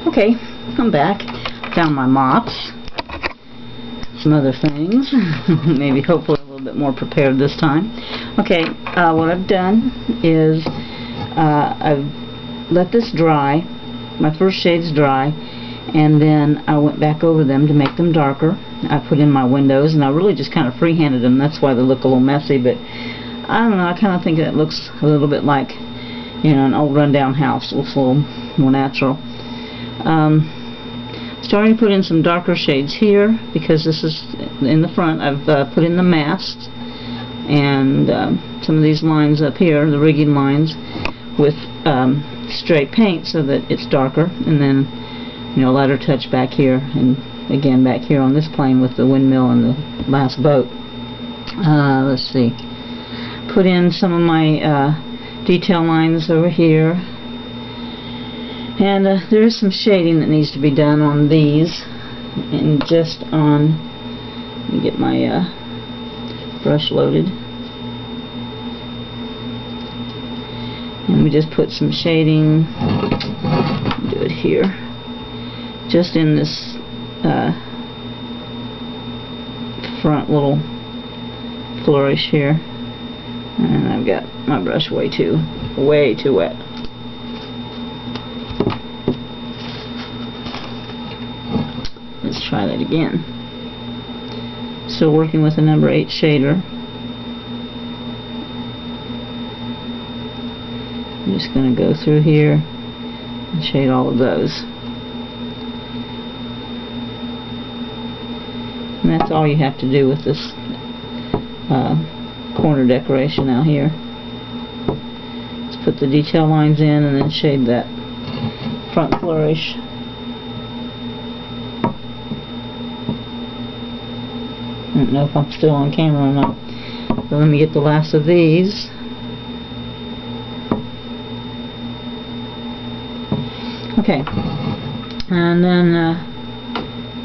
Okay, I'm back. Found my mops. Some other things. Maybe hopefully a little bit more prepared this time. Okay, what I've done is I've let this dry. My first shades dry, and then I went back over them to make them darker. I put in my windows, and I really just kind of freehanded them. That's why they look a little messy, but I don't know, I kind of think it looks a little bit like, you know, an old rundown house. It looks a little more natural. Starting to put in some darker shades here, because this is in the front. I've put in the mast and some of these lines up here, the rigging lines, with straight paint so that it's darker, and then, you know, lighter touch back here, and again back here on this plane with the windmill and the last boat. Let's see, put in some of my detail lines over here, and there is some shading that needs to be done on these, and just on, let me get my brush loaded, and we just put some shading, do it here, just in this front little flourish here. And I've got my brush way too wet. Let's try that again. Still working with the number 8 shader. I'm just going to go through here and shade all of those. And that's all you have to do with this corner decoration out here. Let's put the detail lines in and then shade that front flourish. I don't know if I'm still on camera or not, but let me get the last of these. Okay, and then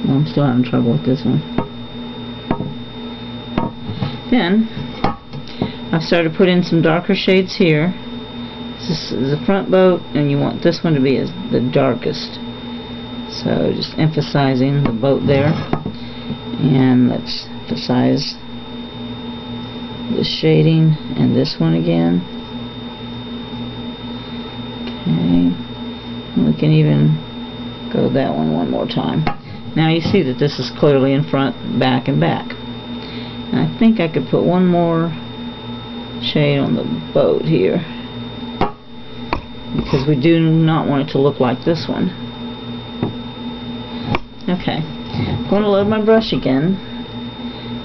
I'm still having trouble with this one. Then I've started to put in some darker shades here. This is the front boat, and you want this one to be the darkest. So just emphasizing the boat there, and let's emphasize the shading and this one again. Okay, and we can even go that one more time. Now you see that this is clearly in front, back, and back. And I think I could put one more shade on the boat here, because we do not want it to look like this one. Okay, I'm going to load my brush again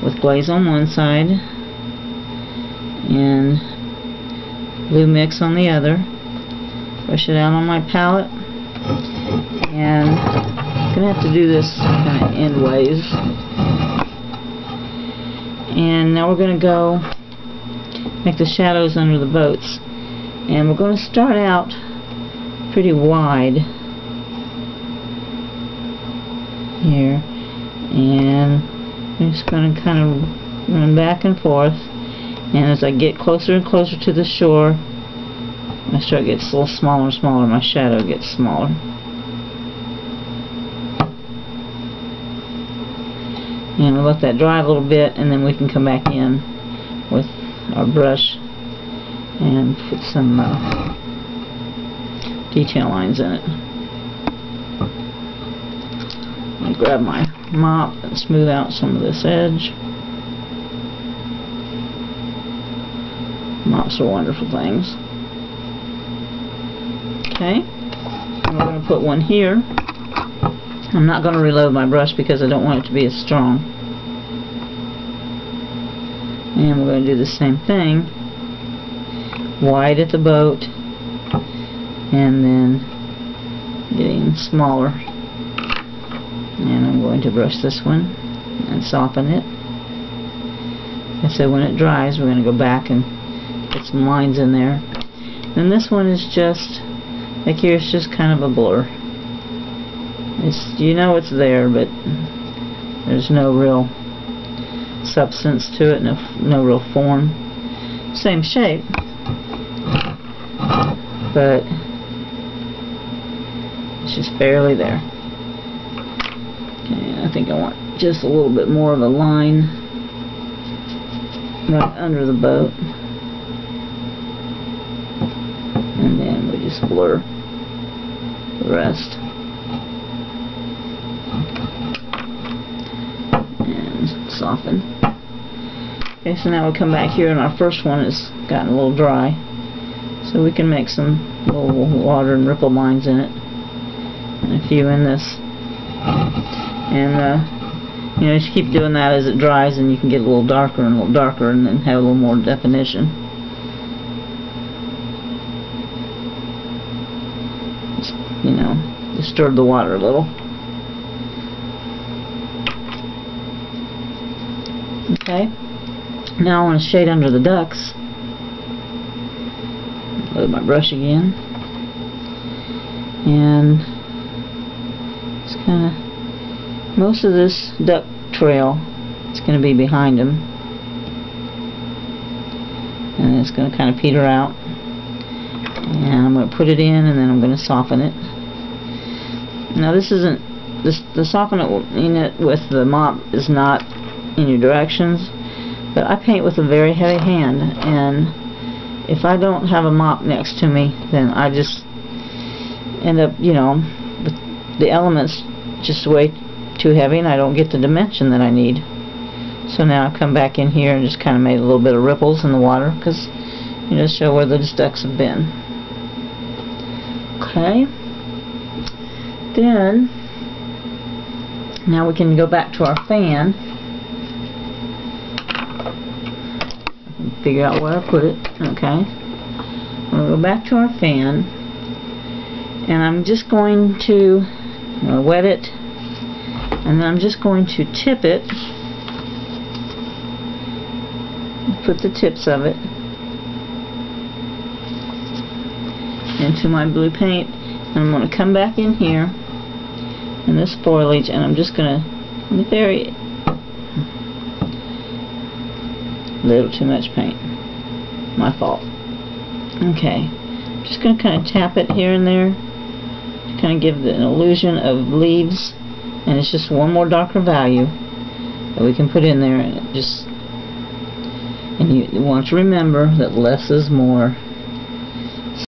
with glaze on one side and blue mix on the other. Brush it out on my palette, and I'm going to have to do this kind of endways. And now we're going to go make the shadows under the boats, and we're going to start out pretty wide here, and I'm just going to kind of run back and forth, and as I get closer and closer to the shore, my stroke gets a little smaller and smaller, my shadow gets smaller. And we'll let that dry a little bit, and then we can come back in with our brush and put some detail lines in it. I'll grab my mop and smooth out some of this edge. Mops are wonderful things. Okay, and we're going to put one here. I'm not going to reload my brush because I don't want it to be as strong. And we're going to do the same thing. Wide at the boat, and then getting smaller. And I'm going to brush this one and soften it. And so when it dries, we're going to go back and put some lines in there. And this one is just, like here, it's just kind of a blur. It's, you know it's there, but there's no real substance to it, no real form. Same shape, but it's just barely there. Okay, I think I want just a little bit more of a line right under the boat. And then we just blur the rest. And soften. Okay, so now we come back here and our first one has gotten a little dry. So we can make some little water and ripple lines in it. And a few in this. And you know, just keep doing that as it dries, and you can get a little darker and a little darker, and then have a little more definition. Just, you know, disturb the water a little. Okay. Now I want to shade under the ducks. Load my brush again, and it's kind of, most of this duck trail, it's going to be behind them, and it's going to kind of peter out, and I'm going to put it in, and then I'm going to soften it. Now this isn't, the soften it with the mop is not in your directions, but I paint with a very heavy hand, and if I don't have a mop next to me, then I just end up, you know, the elements just way too heavy, and I don't get the dimension that I need. So now I come back in here and just kind of made a little bit of ripples in the water, because you know, show where the ducks have been. Okay. Then now we can go back to our fan. Figure out where I put it. Okay. We'll go back to our fan, and I'm just going to wet it, and then I'm just going to tip it. Put the tips of it into my blue paint, and I'm going to come back in here in this foliage, and I'm just going to very little too much paint. My fault. Okay. Just going to kind of tap it here and there to kind of give an illusion of leaves, and it's just one more darker value that we can put in there, and it just, and you want to remember that less is more.